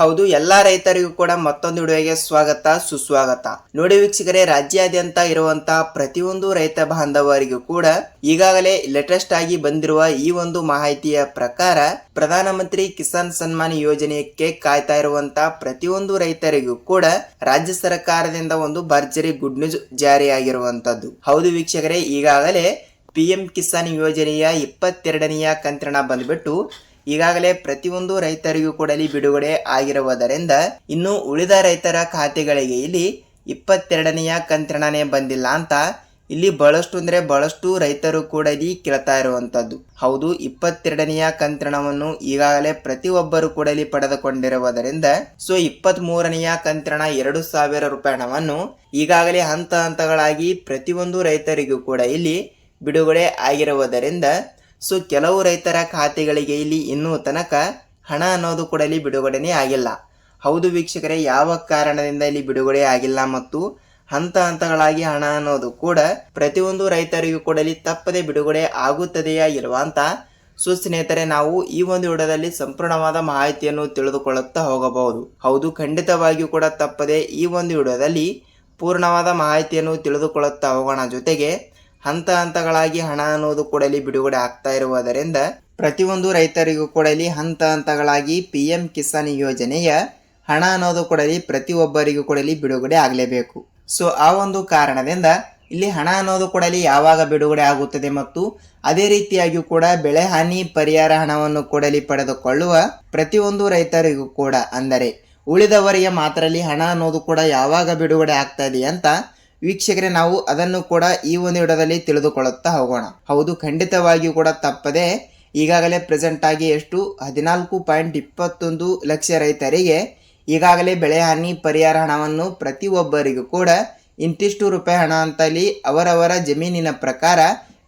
ಹೌದು, ಎಲ್ಲಾ ರೈತರಿಗೂ ಕೂಡ ಮತ್ತೊಂದು ವಿಡಿಯೋಗೆ ಸ್ವಾಗತ ಸುಸ್ವಾಗತ. ನೋಡಿ ವೀಕ್ಷಕರೇ, ರಾಜ್ಯಾದ್ಯಂತ ಇರುವಂತಹ ಪ್ರತಿಯೊಂದು ರೈತ ಬಾಂಧವರಿಗೂ ಕೂಡ ಈಗಾಗಲೇ ಲೇಟೆಸ್ಟ್ ಆಗಿ ಬಂದಿರುವ ಈ ಒಂದು ಮಾಹಿತಿಯ ಪ್ರಕಾರ ಪ್ರಧಾನಮಂತ್ರಿ ಕಿಸಾನ್ ಸನ್ಮಾನ್ ಯೋಜನೆಗೆ ಕಾಯ್ತಾ ಇರುವಂತಹ ಪ್ರತಿಯೊಂದು ರೈತರಿಗೂ ಕೂಡ ರಾಜ್ಯ ಸರ್ಕಾರದಿಂದ ಒಂದು ಭರ್ಜರಿ ಗುಡ್ ನ್ಯೂಸ್ ಜಾರಿಯಾಗಿರುವಂತದ್ದು. ಹೌದು ವೀಕ್ಷಕರೇ, ಈಗಾಗಲೇ PM ಕಿಸಾನ್ ಯೋಜನೆಯ 22ನೆಯ ಕಂತಿನ ಬಂದ್ಬಿಟ್ಟು ಈಗಾಗಲೇ ಪ್ರತಿಯೊಂದು ರೈತರಿಗೂ ಕೂಡ ಬಿಡುಗಡೆ ಆಗಿರುವುದರಿಂದ ಇನ್ನು ಉಳಿದ ರೈತರ ಖಾತೆಗಳಿಗೆ ಇಲ್ಲಿ 22ನೆಯ ಕಂತಿನೇ ಬಂದಿಲ್ಲ ಅಂತ ಇಲ್ಲಿ ಬಹಳಷ್ಟು ರೈತರು ಕೂಡ ಇಲ್ಲಿ ಕೇಳ್ತಾ ಇರುವಂತದ್ದು. ಹೌದು, 22ನೆಯ ಕಂತಿನವನ್ನು ಈಗಾಗಲೇ ಪ್ರತಿಯೊಬ್ಬರು ಕೂಡ ಇಲ್ಲಿ ಪಡೆದುಕೊಂಡಿರುವುದರಿಂದ 23ನೆಯ ಕಂತಿನ 2,000 ರೂಪಾಯಿ ಹಣವನ್ನು ಈಗಾಗಲೇ ಹಂತಗಳಾಗಿ ಪ್ರತಿಯೊಂದು ರೈತರಿಗೂ ಕೂಡ ಇಲ್ಲಿ ಬಿಡುಗಡೆ ಆಗಿರುವುದರಿಂದ ಕೆಲವು ರೈತರ ಖಾತೆಗಳಿಗೆ ಇಲ್ಲಿ ಇನ್ನೂ ತನಕ ಹಣ ಅನ್ನೋದು ಕೂಡ ಇಲ್ಲಿ ಬಿಡುಗಡೆನೇ ಆಗಿಲ್ಲ. ಹೌದು ವೀಕ್ಷಕರೇ, ಯಾವ ಕಾರಣದಿಂದ ಇಲ್ಲಿ ಬಿಡುಗಡೆ ಆಗಿಲ್ಲ ಮತ್ತು ಹಂತಗಳಾಗಿ ಹಣ ಅನ್ನೋದು ಕೂಡ ಪ್ರತಿಯೊಂದು ರೈತರಿಗೂ ಕೂಡ ಇಲ್ಲಿ ತಪ್ಪದೆ ಬಿಡುಗಡೆ ಆಗುತ್ತದೆಯಾ ಇಲ್ವಾ ಅಂತ ಸ್ನೇಹಿತರೆ, ನಾವು ಈ ಒಂದು ವಿಡಿಯೋದಲ್ಲಿ ಸಂಪೂರ್ಣವಾದ ಮಾಹಿತಿಯನ್ನು ತಿಳಿದುಕೊಳ್ಳುತ್ತಾ ಹೋಗಬಹುದು. ಹೌದು, ಖಂಡಿತವಾಗಿಯೂ ಕೂಡ ತಪ್ಪದೆ ಈ ಒಂದು ವಿಡಿಯೋದಲ್ಲಿ ಪೂರ್ಣವಾದ ಮಾಹಿತಿಯನ್ನು ತಿಳಿದುಕೊಳ್ಳುತ್ತಾ ಹೋಗೋಣ. ಜೊತೆಗೆ ಹಂತಗಳಾಗಿ ಹಣ ಅನ್ನೋದು ಕೂಡ ಇಲ್ಲಿ ಬಿಡುಗಡೆ ಆಗ್ತಾ ಇರುವುದರಿಂದ ಪ್ರತಿಯೊಂದು ರೈತರಿಗೂ ಕೂಡ ಇಲ್ಲಿ ಹಂತಗಳಾಗಿ PM ಕಿಸಾನ್ ಯೋಜನೆಯ ಹಣ ಅನ್ನೋದು ಕೂಡ ಇಲ್ಲಿ ಪ್ರತಿಯೊಬ್ಬರಿಗೂ ಕೂಡ ಇಲ್ಲಿ ಬಿಡುಗಡೆ ಆಗಲೇಬೇಕು. ಆ ಒಂದು ಕಾರಣದಿಂದ ಇಲ್ಲಿ ಹಣ ಅನ್ನೋದು ಕೂಡ ಇಲ್ಲಿ ಯಾವಾಗ ಬಿಡುಗಡೆ ಆಗುತ್ತದೆ ಮತ್ತು ಅದೇ ರೀತಿಯಾಗಿಯೂ ಕೂಡ ಬೆಳೆ ಹಾನಿ ಪರಿಹಾರ ಹಣವನ್ನು ಕೂಡ ಇಲ್ಲಿ ಪಡೆದುಕೊಳ್ಳುವ ಪ್ರತಿಯೊಂದು ರೈತರಿಗೂ ಕೂಡ, ಅಂದರೆ ಉಳಿದವರಿಗೆ ಮಾತ್ರ ಇಲ್ಲಿ ಹಣ ಅನ್ನೋದು ಕೂಡ ಯಾವಾಗ ಬಿಡುಗಡೆ ಆಗ್ತಾ ಇದೆ ಅಂತ ವೀಕ್ಷಕರೇ, ನಾವು ಅದನ್ನು ಕೂಡ ಈ ಒಂದು ವಿಡಿಯೋದಲ್ಲಿ ತಿಳಿದುಕೊಳ್ಳುತ್ತಾ ಹೋಗೋಣ. ಹೌದು, ಖಂಡಿತವಾಗಿಯೂ ಕೂಡ ತಪ್ಪದೆ ಈಗಾಗಲೇ ಪ್ರೆಸೆಂಟ್ ಆಗಿ 14.21 ಲಕ್ಷ ರೈತರಿಗೆ ಈಗಾಗಲೇ ಬೆಳೆ ಹಾನಿ ಪರಿಹಾರ ಹಣವನ್ನು ಪ್ರತಿಯೊಬ್ಬರಿಗೂ ಕೂಡ ಇಂತಿಷ್ಟು ರೂಪಾಯಿ ಹಣ ಅಂತಲ್ಲಿ ಅವರವರ ಜಮೀನಿನ ಪ್ರಕಾರ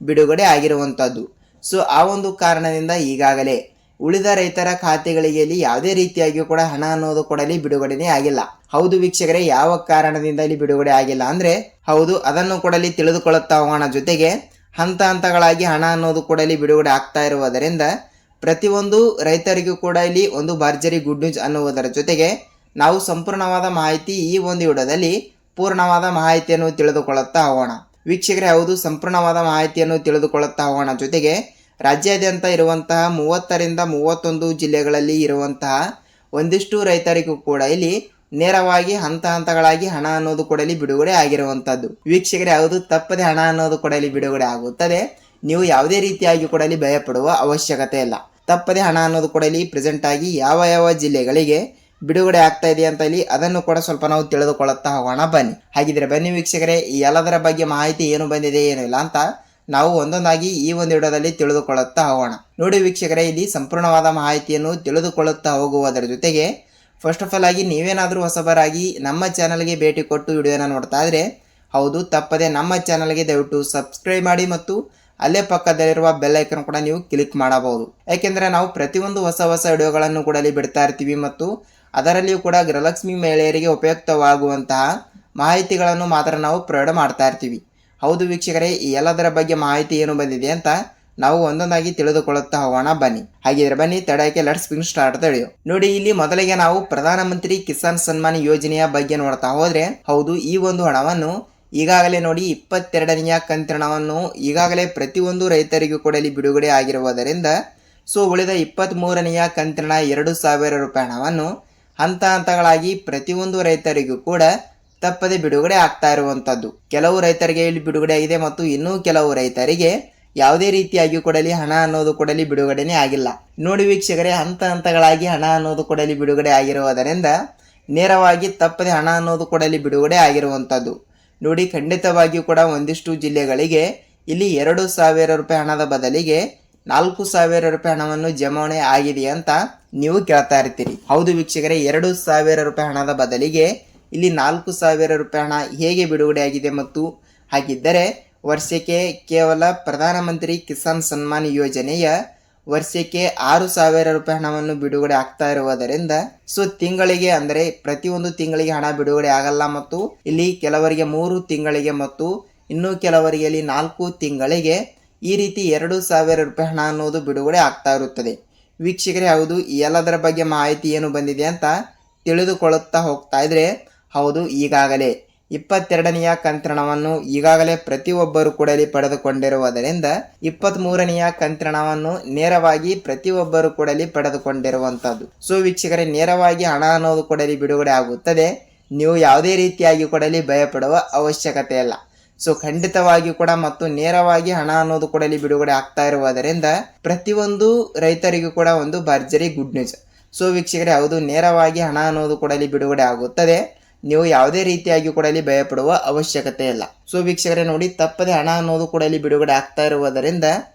ಬಿಡುಗಡೆ ಆಗಿರುವಂಥದ್ದು. ಆ ಒಂದು ಕಾರಣದಿಂದ ಈಗಾಗಲೇ ಉಳಿದ ರೈತರ ಖಾತೆಗಳಿಗೆ ಇಲ್ಲಿ ಯಾವುದೇ ರೀತಿಯಾಗಿಯೂ ಕೂಡ ಹಣ ಅನ್ನೋದು ಕೂಡ ಇಲ್ಲಿ ಬಿಡುಗಡೆನೇ ಆಗಿಲ್ಲ. ಹೌದು ವೀಕ್ಷಕರೇ, ಯಾವ ಕಾರಣದಿಂದ ಇಲ್ಲಿ ಬಿಡುಗಡೆ ಆಗಿಲ್ಲ ಅಂದ್ರೆ ಹೌದು ಅದನ್ನು ಕೂಡ ಇಲ್ಲಿ ತಿಳಿದುಕೊಳ್ಳುತ್ತಾ ಹೋಗೋಣ. ಜೊತೆಗೆ ಹಂತಗಳಾಗಿ ಹಣ ಅನ್ನೋದು ಕೂಡ ಇಲ್ಲಿ ಬಿಡುಗಡೆ ಆಗ್ತಾ ಇರುವುದರಿಂದ ಪ್ರತಿಯೊಂದು ರೈತರಿಗೂ ಕೂಡ ಇಲ್ಲಿ ಒಂದು ಭರ್ಜರಿ ಗುಡ್ ನ್ಯೂಸ್ ಅನ್ನುವುದರ ಜೊತೆಗೆ ನಾವು ಸಂಪೂರ್ಣವಾದ ಮಾಹಿತಿ ಈ ಒಂದು ವಿಡಿಯೋದಲ್ಲಿ ಪೂರ್ಣವಾದ ಮಾಹಿತಿಯನ್ನು ತಿಳಿದುಕೊಳ್ಳುತ್ತಾ ಹೋಗೋಣ. ವೀಕ್ಷಕರೇ, ಹೌದು ಸಂಪೂರ್ಣವಾದ ಮಾಹಿತಿಯನ್ನು ತಿಳಿದುಕೊಳ್ಳುತ್ತಾ ಹೋಗೋಣ. ಜೊತೆಗೆ ರಾಜ್ಯಾದ್ಯಂತ ಇರುವಂತಹ 30ರಿಂದ 31 ಜಿಲ್ಲೆಗಳಲ್ಲಿ ಇರುವಂತಹ ಒಂದಿಷ್ಟು ರೈತರಿಗೂ ಕೂಡ ಇಲ್ಲಿ ನೇರವಾಗಿ ಹಂತಗಳಾಗಿ ಹಣ ಅನ್ನೋದು ಕೂಡ ಇಲ್ಲಿ ಬಿಡುಗಡೆ ಆಗಿರುವಂತದ್ದು. ವೀಕ್ಷಕರೇ, ಯಾವುದು ತಪ್ಪದೆ ಹಣ ಅನ್ನೋದು ಕೂಡ ಇಲ್ಲಿ ಬಿಡುಗಡೆ ಆಗುತ್ತದೆ. ನೀವು ಯಾವುದೇ ರೀತಿಯಾಗಿ ಕೂಡ ಇಲ್ಲಿ ಭಯಪಡುವ ಅವಶ್ಯಕತೆ ಇಲ್ಲ. ತಪ್ಪದೆ ಹಣ ಅನ್ನೋದು ಕೂಡ ಇಲ್ಲಿ ಪ್ರೆಸೆಂಟ್ ಆಗಿ ಯಾವ ಜಿಲ್ಲೆಗಳಿಗೆ ಬಿಡುಗಡೆ ಆಗ್ತಾ ಇದೆ ಅಂತ ಇಲ್ಲಿ ಅದನ್ನು ಕೂಡ ಸ್ವಲ್ಪ ನಾವು ತಿಳಿದುಕೊಳ್ಳುತ್ತಾ ಹೋಗೋಣ. ಹಾಗಿದ್ರೆ ಬನ್ನಿ ವೀಕ್ಷಕರೇ, ಈ ಎಲ್ಲದರ ಬಗ್ಗೆ ಮಾಹಿತಿ ಏನು ಬಂದಿದೆ ಏನು ಇಲ್ಲ ಅಂತ ನಾವು ಒಂದೊಂದಾಗಿ ಈ ಒಂದು ವಿಡಿಯೋದಲ್ಲಿ ತಿಳಿದುಕೊಳ್ಳುತ್ತಾ ಹೋಗೋಣ. ನೋಡಿ ವೀಕ್ಷಕರೇ, ಇಲ್ಲಿ ಸಂಪೂರ್ಣವಾದ ಮಾಹಿತಿಯನ್ನು ತಿಳಿದುಕೊಳ್ಳುತ್ತಾ ಹೋಗುವುದರ ಜೊತೆಗೆ ಫಸ್ಟ್ ಆಫ್ ಆಲ್ ಆಗಿ ನೀವೇನಾದರೂ ಹೊಸಬರಾಗಿ ನಮ್ಮ ಚಾನಲ್ಗೆ ಭೇಟಿ ಕೊಟ್ಟು ವಿಡಿಯೋನ ನೋಡ್ತಾ ಇದ್ರೆ ಹೌದು ತಪ್ಪದೆ ನಮ್ಮ ಚಾನಲ್ಗೆ ದಯವಿಟ್ಟು ಸಬ್ಸ್ಕ್ರೈಬ್ ಮಾಡಿ ಮತ್ತು ಅಲ್ಲೇ ಪಕ್ಕದಲ್ಲಿರುವ ಬೆಲ್ ಐಕನ್ ಕೂಡ ನೀವು ಕ್ಲಿಕ್ ಮಾಡಬಹುದು. ಯಾಕೆಂದರೆ ನಾವು ಪ್ರತಿಯೊಂದು ಹೊಸ ವಿಡಿಯೋಗಳನ್ನು ಕೂಡ ಅಲ್ಲಿ ಬಿಡ್ತಾ ಇರ್ತೀವಿ ಮತ್ತು ಅದರಲ್ಲಿಯೂ ಕೂಡ ಗೃಹಲಕ್ಷ್ಮಿ ಮಹಿಳೆಯರಿಗೆ ಉಪಯುಕ್ತವಾಗುವಂತಹ ಮಾಹಿತಿಗಳನ್ನು ಮಾತ್ರ ನಾವು ಪ್ರೊವೈಡ್ ಮಾಡ್ತಾ ಇರ್ತೀವಿ. ಹೌದು ವೀಕ್ಷಕರೇ, ಈ ಎಲ್ಲದರ ಬಗ್ಗೆ ಮಾಹಿತಿ ಏನು ಬಂದಿದೆ ಅಂತ ನಾವು ಒಂದೊಂದಾಗಿ ತಿಳಿದುಕೊಳ್ಳುತ್ತಾ ಹೋಗೋಣ. ಹಾಗಿದ್ರೆ ಬನ್ನಿ ತಡಕ್ಕೆ ಲೆಟ್ಸ್ ಬಿಗಿನ್ ಸ್ಟಾರ್ಟ್ ವಿಡಿಯೋ. ನೋಡಿ, ಇಲ್ಲಿ ಮೊದಲಿಗೆ ನಾವು ಪ್ರಧಾನಮಂತ್ರಿ ಕಿಸಾನ್ ಸನ್ಮಾನ್ ಯೋಜನೆಯ ಬಗ್ಗೆ ನೋಡ್ತಾ ಹೋದ್ರೆ ಹೌದು ಈ ಒಂದು ಹಣವನ್ನು ಈಗಾಗಲೇ ನೋಡಿ 22ನೆಯ ಕಂತಿನವನ್ನು ಈಗಾಗಲೇ ಪ್ರತಿಯೊಂದು ರೈತರಿಗೂ ಕೂಡ ಇಲ್ಲಿ ಬಿಡುಗಡೆ ಆಗಿರುವುದರಿಂದ ಉಳಿದ 23ನೆಯ ಕಂತಿನ 2,000 ರೂಪಾಯಿ ಹಣವನ್ನು ಹಂತಗಳಾಗಿ ಪ್ರತಿಯೊಂದು ರೈತರಿಗೂ ಕೂಡ ತಪ್ಪದೆ ಬಿಡುಗಡೆ ಆಗ್ತಾ ಇರುವಂತದ್ದು. ಕೆಲವು ರೈತರಿಗೆ ಇಲ್ಲಿ ಬಿಡುಗಡೆ ಆಗಿದೆ ಮತ್ತು ಇನ್ನೂ ಕೆಲವು ರೈತರಿಗೆ ಯಾವುದೇ ರೀತಿಯಾಗಿ ಕೂಡ ಇಲ್ಲಿ ಹಣ ಅನ್ನೋದು ಕೂಡ ಇಲ್ಲಿ ಬಿಡುಗಡೆನೇ ಆಗಿಲ್ಲ. ನೋಡಿ ವೀಕ್ಷಕರೇ, ಹಂತಗಳಾಗಿ ಹಣ ಅನ್ನೋದು ಕೂಡ ಇಲ್ಲಿ ಬಿಡುಗಡೆ ಆಗಿರುವುದರಿಂದ ನೇರವಾಗಿ ತಪ್ಪದೆ ಹಣ ಅನ್ನೋದು ಕೂಡ ಇಲ್ಲಿ ಬಿಡುಗಡೆ ಆಗಿರುವಂತದ್ದು. ನೋಡಿ, ಖಂಡಿತವಾಗಿಯೂ ಕೂಡ ಒಂದಿಷ್ಟು ಜಿಲ್ಲೆಗಳಿಗೆ ಇಲ್ಲಿ 2,000 ರೂಪಾಯಿ ಹಣದ ಬದಲಿಗೆ 4,000 ರೂಪಾಯಿ ಹಣವನ್ನು ಜಮಾವಣೆ ಆಗಿದೆ ಅಂತ ನೀವು ಕೇಳ್ತಾ ಇರ್ತೀರಿ. ಹೌದು ವೀಕ್ಷಕರೇ, 2,000 ರೂಪಾಯಿ ಹಣದ ಬದಲಿಗೆ ಇಲ್ಲಿ 4,000 ರೂಪಾಯಿ ಹಣ ಹೇಗೆ ಬಿಡುಗಡೆ ಆಗಿದೆ ಮತ್ತು ಹಾಗಿದ್ದರೆ ವರ್ಷಕ್ಕೆ ಕೇವಲ ಪ್ರಧಾನಮಂತ್ರಿ ಕಿಸಾನ್ ಸನ್ಮಾನ್ ಯೋಜನೆಯ ವರ್ಷಕ್ಕೆ 6,000 ರೂಪಾಯಿ ಹಣವನ್ನು ಬಿಡುಗಡೆ ಆಗ್ತಾ ಇರುವುದರಿಂದ ತಿಂಗಳಿಗೆ ಅಂದರೆ ಪ್ರತಿಯೊಂದು ತಿಂಗಳಿಗೆ ಹಣ ಬಿಡುಗಡೆ ಆಗಲ್ಲ ಮತ್ತು ಇಲ್ಲಿ ಕೆಲವರಿಗೆ 3 ತಿಂಗಳಿಗೆ ಮತ್ತು ಇನ್ನು ಕೆಲವರಿಗೆ ಇಲ್ಲಿ 4 ತಿಂಗಳಿಗೆ ಈ ರೀತಿ 2,000 ರೂಪಾಯಿ ಹಣ ಅನ್ನೋದು ಬಿಡುಗಡೆ ಆಗ್ತಾ ಇರುತ್ತದೆ. ವೀಕ್ಷಕರೇ, ಹೌದು ಈ ಎಲ್ಲದರ ಬಗ್ಗೆ ಮಾಹಿತಿ ಏನು ಬಂದಿದೆ ಅಂತ ತಿಳಿದುಕೊಳ್ಳುತ್ತಾ ಹೋಗ್ತಾ ಇದ್ರೆ, ಹೌದು, ಈಗಾಗಲೇ 22ನೆಯ ಕಂತಿನವನ್ನು ಈಗಾಗಲೇ ಪ್ರತಿಯೊಬ್ಬರು ಕೂಡ ಪಡೆದುಕೊಂಡಿರುವುದರಿಂದ 23ನೆಯ ಕಂತಿನವನ್ನು ನೇರವಾಗಿ ಪ್ರತಿಯೊಬ್ಬರು ಕೂಡ ಪಡೆದುಕೊಂಡಿರುವಂತದ್ದು. ಸೊ ವೀಕ್ಷಕರೇ, ನೇರವಾಗಿ ಹಣ ಅನ್ನೋದು ಕೂಡ ಬಿಡುಗಡೆ ಆಗುತ್ತದೆ. ನೀವು ಯಾವುದೇ ರೀತಿಯಾಗಿ ಕೂಡ ಭಯ ಪಡುವ ಅವಶ್ಯಕತೆ ಇಲ್ಲ. ಸೊ ಖಂಡಿತವಾಗಿಯೂ ಕೂಡ ಮತ್ತು ನೇರವಾಗಿ ಹಣ ಅನ್ನೋದು ಕೂಡ ಬಿಡುಗಡೆ ಆಗ್ತಾ ಇರುವುದರಿಂದ ಪ್ರತಿಯೊಂದು ರೈತರಿಗೂ ಕೂಡ ಒಂದು ಭರ್ಜರಿ ಗುಡ್ ನ್ಯೂಸ್. ಸೊ ವೀಕ್ಷಕರೇ, ಹೌದು, ನೇರವಾಗಿ ಹಣ ಅನ್ನೋದು ಕೂಡ ಬಿಡುಗಡೆ ಆಗುತ್ತದೆ. ನೀವು ಯಾವುದೇ ರೀತಿಯಾಗಿ ಕೂಡ ಭಯ ಪಡುವ ಅವಶ್ಯಕತೆ ಇಲ್ಲ. ಸೊ ವೀಕ್ಷಕರೇ ನೋಡಿ, ತಪ್ಪದೆ ಹಣ ಅನ್ನೋದು ಕೂಡ ಬಿಡುಗಡೆ ಆಗ್ತಾ ಇರುವುದರಿಂದ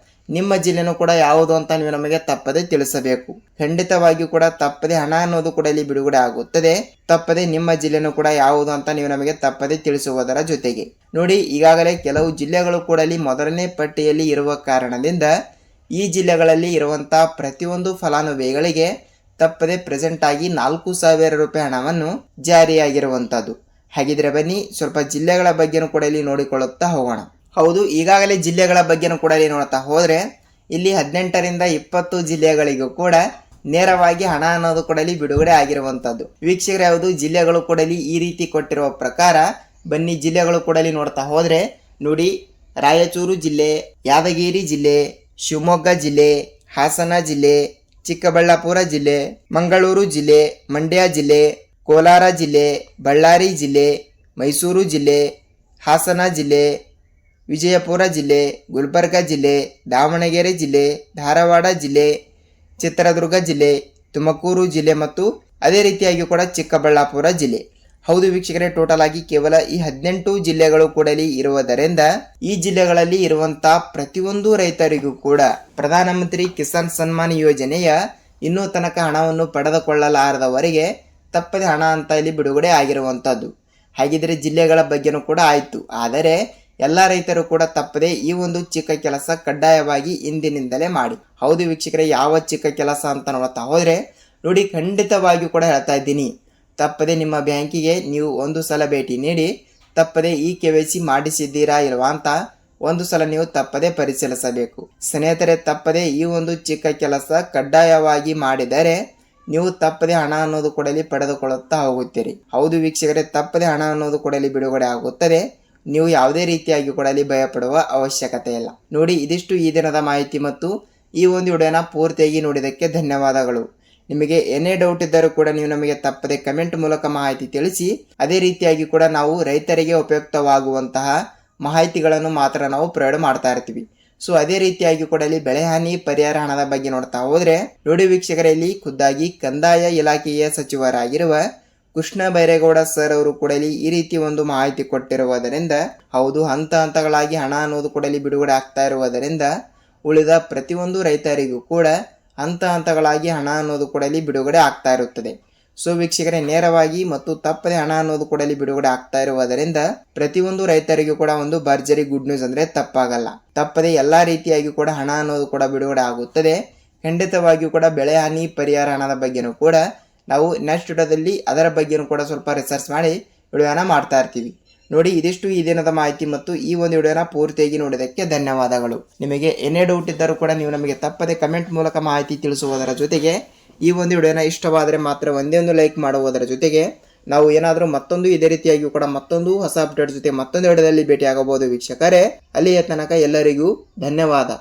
ನಿಮ್ಮ ಜಿಲ್ಲೆನೂ ಕೂಡ ಯಾವುದು ಅಂತ ನೀವು ನಮಗೆ ತಪ್ಪದೆ ತಿಳಿಸಬೇಕು. ಖಂಡಿತವಾಗಿಯೂ ಕೂಡ ತಪ್ಪದೆ ಹಣ ಅನ್ನೋದು ಕೂಡ ಬಿಡುಗಡೆ ಆಗುತ್ತದೆ. ತಪ್ಪದೆ ನಿಮ್ಮ ಜಿಲ್ಲೆನೂ ಕೂಡ ಯಾವುದು ಅಂತ ನೀವು ನಮಗೆ ತಪ್ಪದೆ ತಿಳಿಸುವುದರ ಜೊತೆಗೆ ನೋಡಿ, ಈಗಾಗಲೇ ಕೆಲವು ಜಿಲ್ಲೆಗಳು ಕೂಡ ಮೊದಲನೇ ಪಟ್ಟಿಯಲ್ಲಿ ಇರುವ ಕಾರಣದಿಂದ ಈ ಜಿಲ್ಲೆಗಳಲ್ಲಿ ಇರುವಂತಹ ಪ್ರತಿಯೊಂದು ಫಲಾನುಭವಿಗಳಿಗೆ ತಪ್ಪದೆ ಪ್ರೆಸೆಂಟ್ ಆಗಿ 4,000 ರೂಪಾಯಿ ಹಣವನ್ನು ಜಾರಿಯಾಗಿರುವಂತದ್ದು. ಹಾಗಿದ್ರೆ ಬನ್ನಿ ಸ್ವಲ್ಪ ಜಿಲ್ಲೆಗಳ ಬಗ್ಗೆನೂ ಕೂಡ ನೋಡಿಕೊಳ್ಳುತ್ತಾ ಹೋಗೋಣ. ಹೌದು, ಈಗಾಗಲೇ ಜಿಲ್ಲೆಗಳ ಬಗ್ಗೆನೂ ಕೂಡ ನೋಡ್ತಾ ಹೋದ್ರೆ ಇಲ್ಲಿ 18ರಿಂದ 20 ಜಿಲ್ಲೆಗಳಿಗೂ ಕೂಡ ನೇರವಾಗಿ ಹಣ ಅನ್ನೋದು ಕೂಡ ಬಿಡುಗಡೆ ಆಗಿರುವಂತದ್ದು. ವೀಕ್ಷಕರೇ, ಯಾವುದು ಜಿಲ್ಲೆಗಳು ಕೂಡ ಈ ರೀತಿ ಕೊಟ್ಟಿರುವ ಪ್ರಕಾರ ಬನ್ನಿ ಜಿಲ್ಲೆಗಳು ಕೂಡ ನೋಡ್ತಾ ಹೋದ್ರೆ ನೋಡಿ, ರಾಯಚೂರು ಜಿಲ್ಲೆ, ಯಾದಗಿರಿ ಜಿಲ್ಲೆ, ಶಿವಮೊಗ್ಗ ಜಿಲ್ಲೆ, ಹಾಸನ ಜಿಲ್ಲೆ, ಚಿಕ್ಕಬಳ್ಳಾಪುರ ಜಿಲ್ಲೆ, ಮಂಗಳೂರು ಜಿಲ್ಲೆ, ಮಂಡ್ಯ ಜಿಲ್ಲೆ, ಕೋಲಾರ ಜಿಲ್ಲೆ, ಬಳ್ಳಾರಿ ಜಿಲ್ಲೆ, ಮೈಸೂರು ಜಿಲ್ಲೆ, ಹಾಸನ ಜಿಲ್ಲೆ, ವಿಜಯಪುರ ಜಿಲ್ಲೆ, ಗುಲ್ಬರ್ಗ ಜಿಲ್ಲೆ, ದಾವಣಗೆರೆ ಜಿಲ್ಲೆ, ಧಾರವಾಡ ಜಿಲ್ಲೆ, ಚಿತ್ರದುರ್ಗ ಜಿಲ್ಲೆ, ತುಮಕೂರು ಜಿಲ್ಲೆ ಮತ್ತು ಅದೇ ರೀತಿಯಾಗಿ ಕೂಡ ಚಿಕ್ಕಬಳ್ಳಾಪುರ ಜಿಲ್ಲೆ. ಹೌದು ವೀಕ್ಷಕರೇ, ಟೋಟಲ್ ಆಗಿ ಕೇವಲ ಈ 18 ಜಿಲ್ಲೆಗಳು ಕೂಡ ಇರುವುದರಿಂದ ಈ ಜಿಲ್ಲೆಗಳಲ್ಲಿ ಇರುವಂತಹ ಪ್ರತಿಯೊಂದು ರೈತರಿಗೂ ಕೂಡ ಪ್ರಧಾನಮಂತ್ರಿ ಕಿಸಾನ್ ಸನ್ಮಾನ್ ಯೋಜನೆಯ ಇನ್ನೂ ತನಕ ಹಣವನ್ನು ಪಡೆದುಕೊಳ್ಳಲಾರದವರಿಗೆ ತಪ್ಪದೆ ಹಣ ಅಂತ ಇಲ್ಲಿ ಬಿಡುಗಡೆ ಆಗಿರುವಂತದ್ದು. ಹಾಗಿದ್ರೆ ಜಿಲ್ಲೆಗಳ ಬಗ್ಗೆನೂ ಕೂಡ ಆಯ್ತು. ಆದರೆ ಎಲ್ಲ ರೈತರು ಕೂಡ ತಪ್ಪದೆ ಈ ಒಂದು ಚಿಕ್ಕ ಕೆಲಸ ಕಡ್ಡಾಯವಾಗಿ ಇಂದಿನಿಂದಲೇ ಮಾಡಿ. ಹೌದು ವೀಕ್ಷಕರೇ, ಯಾವ ಚಿಕ್ಕ ಕೆಲಸ ಅಂತ ನೋಡ್ತಾ ಹೋದ್ರೆ ನೋಡಿ, ಖಂಡಿತವಾಗಿಯೂ ಕೂಡ ಹೇಳ್ತಾ ಇದ್ದೀನಿ, ತಪ್ಪದೆ ನಿಮ್ಮ ಬ್ಯಾಂಕಿಗೆ ನೀವು ಒಂದು ಸಲ ಭೇಟಿ ನೀಡಿ ತಪ್ಪದೆ ಈ KYC ಮಾಡಿಸಿದ್ದೀರಾ ಇಲ್ವಾ ಅಂತ ಒಂದು ಸಲ ನೀವು ತಪ್ಪದೆ ಪರಿಶೀಲಿಸಬೇಕು. ಸ್ನೇಹಿತರೆ, ತಪ್ಪದೆ ಈ ಒಂದು ಚಿಕ್ಕ ಕೆಲಸ ಕಡ್ಡಾಯವಾಗಿ ಮಾಡಿದರೆ ನೀವು ತಪ್ಪದೆ ಹಣ ಅನ್ನೋದು ಕೂಡ ಪಡೆದುಕೊಳ್ಳುತ್ತಾ ಹೋಗುತ್ತೀರಿ. ಹೌದು ವೀಕ್ಷಕರೇ, ತಪ್ಪದೆ ಹಣ ಅನ್ನೋದು ಕೂಡ ಬಿಡುಗಡೆ ಆಗುತ್ತದೆ. ನೀವು ಯಾವುದೇ ರೀತಿಯಾಗಿ ಕೂಡ ಭಯ ಪಡುವ ಅವಶ್ಯಕತೆ ಇಲ್ಲ. ನೋಡಿ, ಇದಿಷ್ಟು ಈ ದಿನದ ಮಾಹಿತಿ ಮತ್ತು ಈ ಒಂದು ವಿಡಿಯೋನ ಪೂರ್ತಿಯಾಗಿ ನೋಡಿದ್ದಕ್ಕೆ ಧನ್ಯವಾದಗಳು. ನಿಮಗೆ ಏನೇ ಡೌಟ್ ಇದ್ದರೂ ಕೂಡ ನೀವು ನಮಗೆ ತಪ್ಪದೆ ಕಮೆಂಟ್ ಮೂಲಕ ಮಾಹಿತಿ ತಿಳಿಸಿ. ಅದೇ ರೀತಿಯಾಗಿ ಕೂಡ ನಾವು ರೈತರಿಗೆ ಉಪಯುಕ್ತವಾಗುವಂತಹ ಮಾಹಿತಿಗಳನ್ನು ಮಾತ್ರ ನಾವು ಪ್ರೊವೈಡ್ ಮಾಡ್ತಾ ಇರ್ತೀವಿ. ಸೊ ಅದೇ ರೀತಿಯಾಗಿ ಕೂಡ ಇಲ್ಲಿ ಬೆಳೆ ಹಾನಿ ಪರಿಹಾರ ಹಣದ ಬಗ್ಗೆ ನೋಡ್ತಾ ಹೋದ್ರೆ ನೋಡಿ ವೀಕ್ಷಕರಲ್ಲಿ, ಖುದ್ದಾಗಿ ಕಂದಾಯ ಇಲಾಖೆಯ ಸಚಿವರಾಗಿರುವ ಕೃಷ್ಣ ಬೈರೇಗೌಡ ಸರ್ ಅವರು ಕೂಡ ಈ ರೀತಿ ಒಂದು ಮಾಹಿತಿ ಕೊಟ್ಟಿರುವುದರಿಂದ, ಹೌದು, ಹಂತ ಹಂತಗಳಾಗಿ ಹಣ ಅನ್ನೋದು ಕೂಡ ಬಿಡುಗಡೆ ಆಗ್ತಾ ಇರುವುದರಿಂದ ಉಳಿದ ಪ್ರತಿಯೊಂದು ರೈತರಿಗೂ ಕೂಡ ಹಂತ ಹಂತಗಳಾಗಿ ಹಣ ಅನ್ನೋದು ಕೂಡ ಬಿಡುಗಡೆ ಆಗ್ತಾ ಇರುತ್ತದೆ. ಸೊ ವೀಕ್ಷಕರೇ, ನೇರವಾಗಿ ಮತ್ತು ತಪ್ಪದೆ ಹಣ ಅನ್ನೋದು ಕೂಡ ಬಿಡುಗಡೆ ಆಗ್ತಾ ಇರುವುದರಿಂದ ಪ್ರತಿಯೊಂದು ರೈತರಿಗೂ ಕೂಡ ಒಂದು ಭರ್ಜರಿ ಗುಡ್ ನ್ಯೂಸ್ ಅಂದ್ರೆ ತಪ್ಪಾಗಲ್ಲ. ತಪ್ಪದೆ ಎಲ್ಲಾ ರೀತಿಯಾಗಿ ಕೂಡ ಹಣ ಅನ್ನೋದು ಕೂಡ ಬಿಡುಗಡೆ ಆಗುತ್ತದೆ. ಖಂಡಿತವಾಗಿಯೂ ಕೂಡ ಬೆಳೆ ಹಾನಿ ಪರಿಹಾರ ಹಣದ ಬಗ್ಗೆನೂ ಕೂಡ ನಾವು ನೆಕ್ಸ್ಟ್ ವಿಡಿಯೋದಲ್ಲಿ ಅದರ ಬಗ್ಗೆನೂ ಕೂಡ ಸ್ವಲ್ಪ ರಿಸರ್ಚ್ ಮಾಡಿ ವಿಡಿಯೋನ ಮಾಡ್ತಾ ಇರ್ತೀವಿ. ನೋಡಿ, ಇದಿಷ್ಟು ಈ ದಿನದ ಮಾಹಿತಿ ಮತ್ತು ಈ ಒಂದು ವಿಡಿಯೋನ ಪೂರ್ತಿಯಾಗಿ ನೋಡಿದ್ದಕ್ಕೆ ಧನ್ಯವಾದಗಳು. ನಿಮಗೆ ಏನೇ ಡೌಟ್ ಇದ್ದರೂ ಕೂಡ ನೀವು ನಮಗೆ ತಪ್ಪದೆ ಕಮೆಂಟ್ ಮೂಲಕ ಮಾಹಿತಿ ತಿಳಿಸುವುದರ ಜೊತೆಗೆ ಈ ಒಂದು ವಿಡಿಯೋನ ಇಷ್ಟವಾದರೆ ಮಾತ್ರ ಒಂದೇ ಒಂದು ಲೈಕ್ ಮಾಡುವುದರ ಜೊತೆಗೆ ನಾವು ಏನಾದರೂ ಮತ್ತೊಂದು ಇದೇ ರೀತಿಯಾಗಿ ಕೂಡ ಮತ್ತೊಂದು ಹೊಸ ಅಪ್ಡೇಟ್ ಜೊತೆ ಮತ್ತೊಂದು ವಿಡಿಯೋದಲ್ಲಿ ಭೇಟಿಯಾಗಬಹುದು ವೀಕ್ಷಕರೇ. ಅಲ್ಲಿಯ ತನಕ ಎಲ್ಲರಿಗೂ ಧನ್ಯವಾದ.